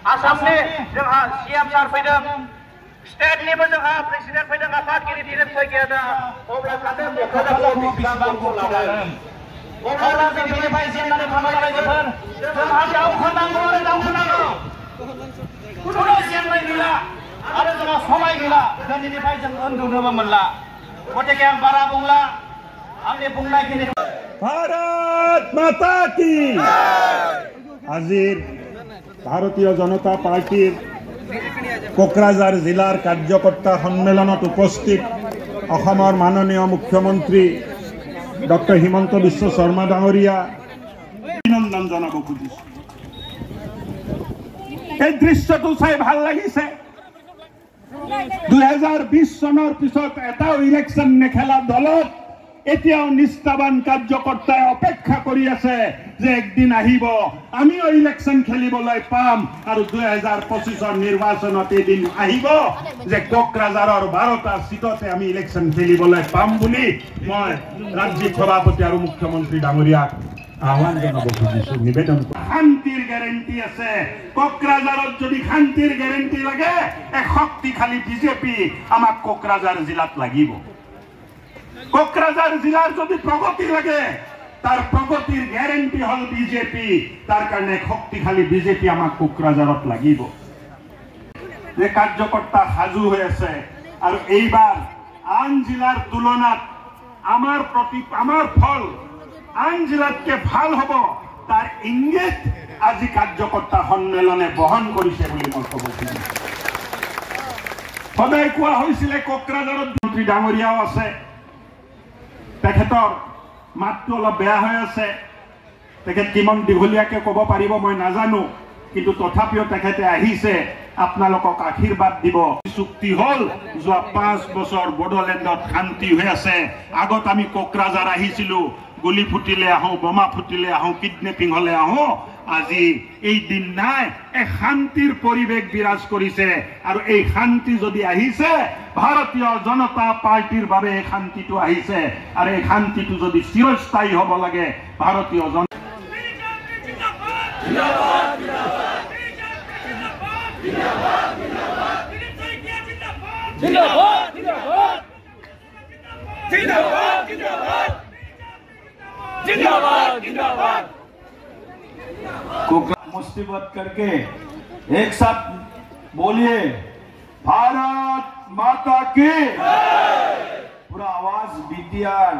आसामनि जोंहा सीएम सार फैदों स्टेटनिबो जोंहा प्रेसिडेन्ट फैदों आफादगिरि दिनेश शइकिया अब्ला सानो मख'जाथाव बिबानखौ लादों अब्ला जों बेनिफ्राय जेननानै थानो रायजोफोर जोंहा दावखोनांगौ आरो दावखोनांगौ खुनु जेननाय गैला आरो जोंहा समाय गैला दिनैनिफ्राय जों उन्दुनोबो मोनला गतिके आं बारा बुंला आंनि बुंनायखिनिखौ भारत माता की আজিৰ ভাৰতীয় জনতা পাৰ্টিৰ কোকৰাঝাৰ জিলাৰ কাৰ্যকৰ্তা সন্মিলনত উপস্থিত অসমৰ মাননীয় মুখ্যমন্ত্ৰী ডক্টৰ হিমন্ত বিশ্ব শৰ্মা ডাঙৰীয়া অভিনন্দন জনাব খুজিছো। এই দৃশ্যটো চাই ভাল লাগিছে। 2020 চনৰ পিছত এটা ইলেকশ্যন নেখেলা দলত এতিয়াও নিষ্ঠাবান কাৰ্যকৰ্তাই অপেক্ষা কৰি আছে যে একদিন আহিব আমিও ইলেকশ্যন খেলিবলৈ পাম আৰু 2025 নিৰ্বাচনত এদিন আহিব যে কোকৰাঝাৰৰ 12টা সিটতে আমি ইলেকশ্যন খেলিবলৈ পাম বুলি মই ৰাজ্যিক সভাপতি আৰু মুখ্যমন্ত্ৰী ডাঙৰীয়াক আহ্বান জনাব খুজিছো নিবেদন শান্তিৰ গ্যাৰেণ্টি আছে কোকৰাঝাৰত যদি শান্তিৰ গ্যাৰেণ্টি লাগে এক শক্তিশালী বিজেপি আমাক কোকৰাঝাৰ জিলাত লাগিব কোকৰাঝাৰ জিলাৰ যদি প্ৰগতি লাগে তাৰ প্ৰগতিৰ গ্যাৰেণ্টি হল বিজেপি তাৰ কাৰণে শক্তিশালী বিজেপি আমাক কোকৰাঝাৰত লাগিব যে কাৰ্যকৰ্তা সাজু হৈ আছে আৰু এইবাৰ আন জিলাৰ তুলনাত আমাৰ ফল আন জিলাতকে ভাল হ'ব তাৰ ইংগিত আজি কাৰ্যকৰ্তা সন্মিলনে বহন কৰিছে বুলি মই ক'ব খুজিছো। সদায় কোৱা হৈছিলে কোকৰাঝাৰত মন্ত্ৰী ডাঙৰীয়াও আছে তেখেতৰ মাতটো অলপ বেয়া হৈ আছে তেখেত কিমান দীঘলীয়াকে ক'ব পাৰিব মই নাজানো কিন্তু তথাপিও তেখেতে আহিছে আপোনালোকক আশীৰ্বাদ দিব চুক্তি হল যোৱা 5 বছৰ বড়োলেণ্ডত শান্তি হৈ আছে আগত আমি কোকৰাঝাৰ আহিছিলো গুলি ফুটিলে আহো বোমা ফুটিলে আহো কিডনেপিং হলে আহো আজি এই দিন নাই এক শান্তিৰ পৰিৱেশ বিৰাজ কৰিছে আৰু এই শান্তি যদি আহিছে ভাৰতীয় জনতা পাৰ্টিৰ বাবে এই শান্তিটো আহিছে আৰু এই শান্তিটো যদি চিৰস্থায়ী হ'ব লাগে ভাৰতীয় मुस्तिबत करके एक साथ बोलिए भारत माता की पूरा आवाज बीटीआर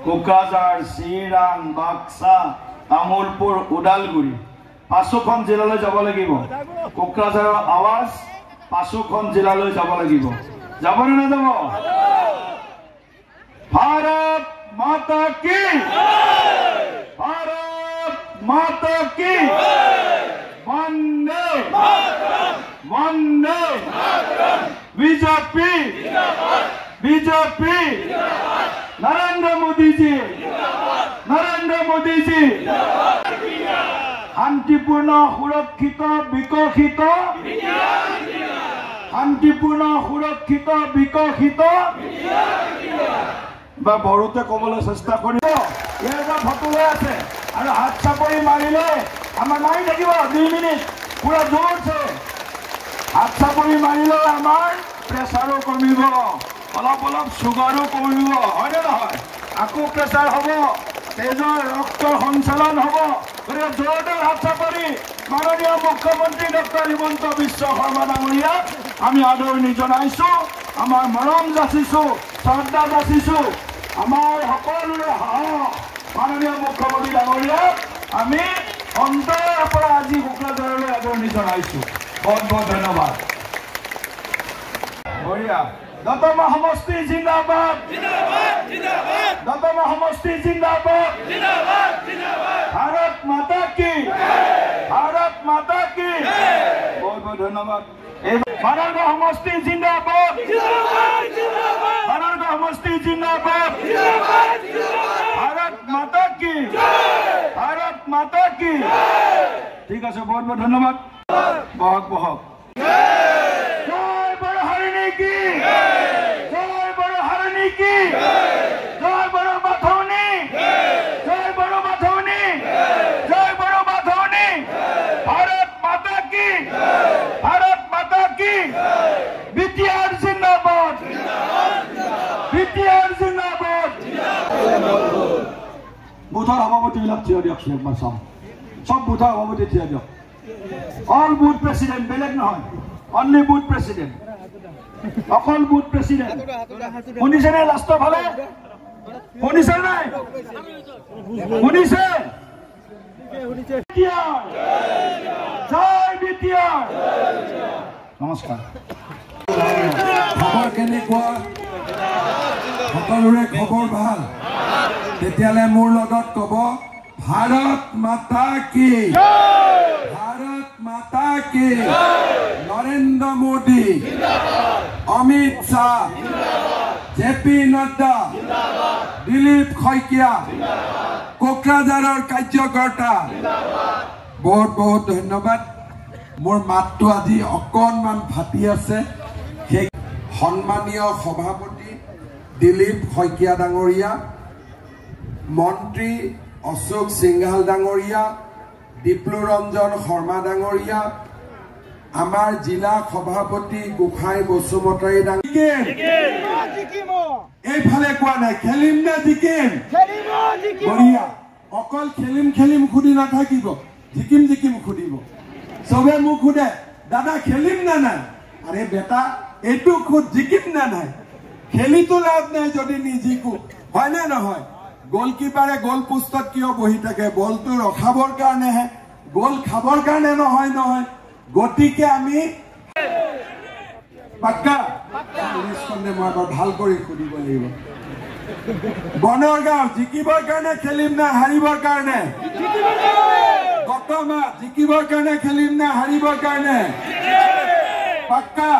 कोकराझार चिरां बाक्सा तामुलपुर उदालगुरि 5খন জিলালৈ যাব লাগিব কোকৰাঝাৰৰ আৱাজ 5খন জিলালৈ যাব লাগিব যাবনে না যাব भारत माता की भारत माता की वंदे वंदे बीजेपी बीजेपी नरेंद्र मोदी जी शांतिपूर्ण सुरक्षित विकसित शांतिपूर्ण सुरक्षित विकसित বা বড়োতে ক'বলৈ চেষ্টা কৰিব ইয়াৰ ফটো লৈ আছে আৰু হাত চাপৰি মাৰিলে আমাৰ মাৰি থাকিব 2 মিনিট পুৰা জোৰছে হাত চাপৰি মাৰিলে আমাৰ প্ৰেছাৰো কমিব অলপ চুগাৰো কমিব হয়নে নহয় আকৌ প্ৰেছাৰ হ'ব তেজৰ ৰক্তৰ সঞ্চালন হ'ব গতিকে জোৰদাৰ হাত চাপৰি মাননীয় মুখ্যমন্ত্ৰী ডক্টৰ হিমন্ত বিশ্ব শৰ্মা ডাঙৰীয়াক আমি আদৰণি জনাইছো আমাৰ মৰম যাচিছো শ্ৰদ্ধা যাচিছো আমাৰ সকলোৰে মাননীয় মুখ্যমন্ত্ৰী ডাঙৰীয়াক আমি অন্তৰৰ পৰা আজি কোকৰাঝাৰলৈ আদৰণি জনাইছো বহুত বহুত ধন্যবাদ বঢ়িয়া দতমা সমষ্টি জিন্দাবাদ দতমা সমষ্টি জিন্দাবাদ भारत माता की बहुत बहुत धन्यवाद। समष्टि जिंदाबाद। समष्टि जिंदाबाद भारत माता की भारत माता की ठीक है बहुत बहुत धन्यवाद बहुत बहुत जय बड़ हरिणी की जय बड़ हरिणी की जय बड़ माथौनी जय बड़ माथौनी जय बड़ माथौनी भारत माता की बीटीआर जिंदाबाद बीटीआर जिंदाबाद बुथर सभापतिবিলাক থিয় দিয়ক একবাৰ চাম সব বুথৰ সভাপতি থিয় দিয়ক অল বুথ প্ৰেচিডেণ্ট বেলেগ নহয় অনলি বুথ প্ৰেচিডেণ্ট অকল বুথ প্ৰেচিডেণ্ট শুনিছেনে লাষ্টৰ ফালে শুনিছে নাই শুনিছে জয় বিটিআৰ নমস্কাৰ খবৰ কেনেকুৱা সকলোৰে খবৰ ভাল তেতিয়ালে মোৰ লগত কব ভাৰত মাতা কি ভাৰত মাতা কি নৰেন্দ্ৰ মোদী অমিত শাহ জেপি নাড্ডা দিলীপ শইকীয়া কোকৰাঝাৰৰ কাৰ্যকৰ্তা বহুত বহুত ধন্যবাদ মোৰ মাতটো আজি অকণমান ফাটি আছে সেই সন্মানীয় সভাপতি দিলীপ শইকীয়া ডাঙৰীয়া মন্ত্ৰী অশোক সিংঘাল ডাঙৰীয়া দীপ্লুৰঞ্জন শৰ্মা ডাঙৰীয়া আমাৰ জিলা সভাপতি গোসাই বসুমতাৰী ডাঙৰীয়া এইফালে কোৱা নাই খেলিম নে জিকিম বঢ়িয়া অকল খেলিম খেলিম খুদি নাথাকিব জিকিম জিকিম খুদিব সবে মোক খুদে দাদা খেলিম না নাই আরে বেটা এইটো খুদ জিকিম না নাই খেলি তো লাভ নাই যদি নিজিকো হয় না নহয় গোলকিপারে গোল পোস্টত কিয় বহি থাকে বলটো ৰখাবৰ কাৰণে হে গোল খাবৰ কাৰণে নহয় নহয় গতিকে আমি পাক্কা নিষ্কন্দে মই ভাল কৰি খুদিব লাগিব বনৰগাঁও জিকিবৰ কাৰণে খেলিম না হাৰিবৰ কাৰণে গতমা জিকিবৰ কাৰণে খেলিম না হাৰিবৰ কাৰণে পাক্কা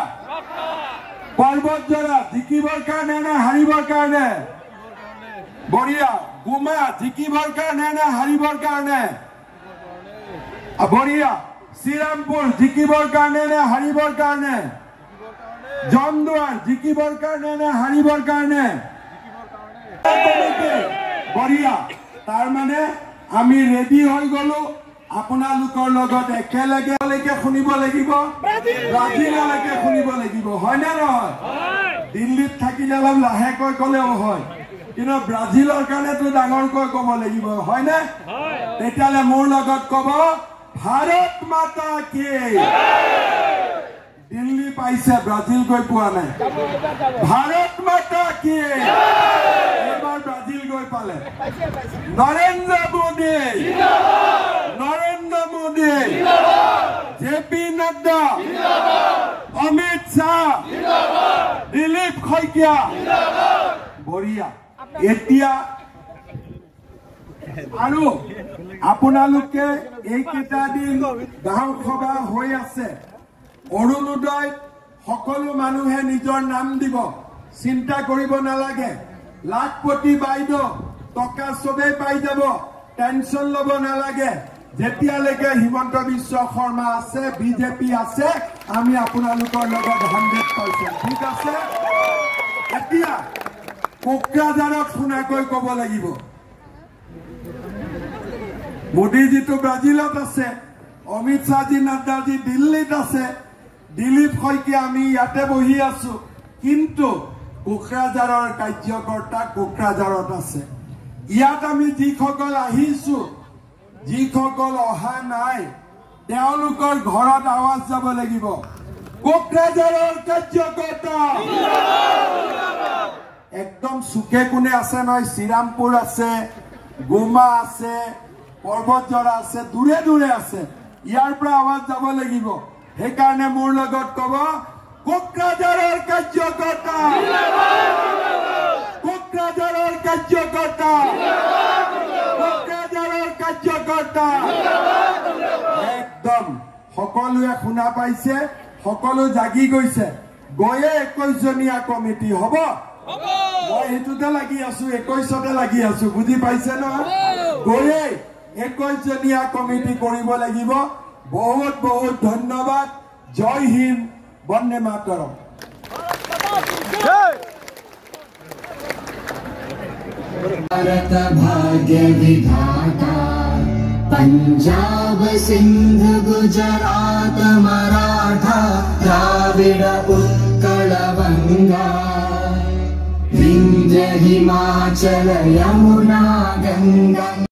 পৰ্বতজৰা জিকিবৰ কাৰণে না হাৰিবৰ কাৰণে বঢ়িয়া গুমা জিকিবৰ কাৰণে না হাৰিবৰ কাৰণে বঢ়িয়া শ্ৰীৰামপুৰ জিকিবৰ কাৰণে না হাৰিবৰ কাৰণে জমদুৱাৰ জিকিবৰ কাৰণে না হাৰিবৰ কাৰণে বঢ়িয়া তাৰ মানে আমি ৰেডি হৈ গলো আপোনালোকৰ লগত একেলগে শুনিব লাগিব ব্ৰাজিললৈকে শুনিব লাগিব হয় না নহয় দিল্লীত থাকিলে অলপ লাহেকৈ ক'লেও হয় কিন্তু ব্ৰাজিলৰ কাৰণেতো ডাঙৰকৈ ক'ব লাগিব হয় না তেতিয়ালে মোৰ লগত ক'ব ভাৰত মাতা কি দিল্লী পাইছে ব্ৰাজিল গৈ পোৱা নাই ভাৰত মাতা কি এবাৰ ব্ৰাজিল গৈ পালে নৰেন্দ্ৰ মোদী জেপি নাড্ডা অমিত শাহ দিলীপ শইকীয়া বঢ়িয়া এতিয়া আৰু আপোনালোকে এইকেইটা দিন গাঁও সভা হৈ আছে অৰুণোদয় সকলো মানুহে নিজৰ নাম দিব চিন্তা কৰিব নালাগে লাখপতি বাইদেউ টকা সবেই পাই যাব টেনশন ল'ব নালাগে যেতিয়ালৈকে হিমন্ত বিশ্ব শৰ্মা আছে বিজেপি আছে আমি আপোনালোকৰ লগত 100% ঠিক আছে এতিয়া কোকৰাঝাৰত শুনাকৈ ক'ব লাগিব মোদীজিটো ব্ৰাজিলত আছে অমিত শাহজি নাড্ডাজি দিল্লীত আছে দিলীপ শইকীয়া আমি ইয়াতে বহি আছো কিন্তু কোকৰাঝাৰৰ কাৰ্যকৰ্তা কোকৰাঝাৰত আছে ইয়াত আমি যিসকল আহিছো যিসকল অহা নাই তেওঁলোকৰ ঘৰত আৱাজ যাব লাগিব কোকৰাঝাৰৰ কাৰ্যকৰ্তা একদম সুকে কোনে আছে নহয় শ্ৰীৰামপুৰ আছে গুমা আছে পৰ্বতজৰা আছে দূৰে দূৰে আছে ইয়াৰ পৰা আৱাজ যাব লাগিব সেইকাৰণে মোৰ লগত ক'ব কোকৰাঝাৰৰ কাৰ্যকৰ্তা কোকৰাঝাৰৰ কাৰ্যকৰ্তা কোকৰাঝাৰৰ কাৰ্যকৰ্তা একদম সকলোৱে শুনা পাইছে সকলো জাগি গৈছে গয়ে 21 জনীয়া কমিটি হ'ব মই হেতুতে লাগি আছো 21তে লাগি আছো বুজি পাইছে ন গয়ে 21 জনীয়া কমিটি কৰিব লাগিব বহুত বহুত ধন্যবাদ জয় হিন্দ বন্দে মাতৰম भारत भाग्य विधाता पंजाब सिंध गुजरात मराठा द्राविड उत्कल गंगा विंध्य हिमाचल यमुना गंगा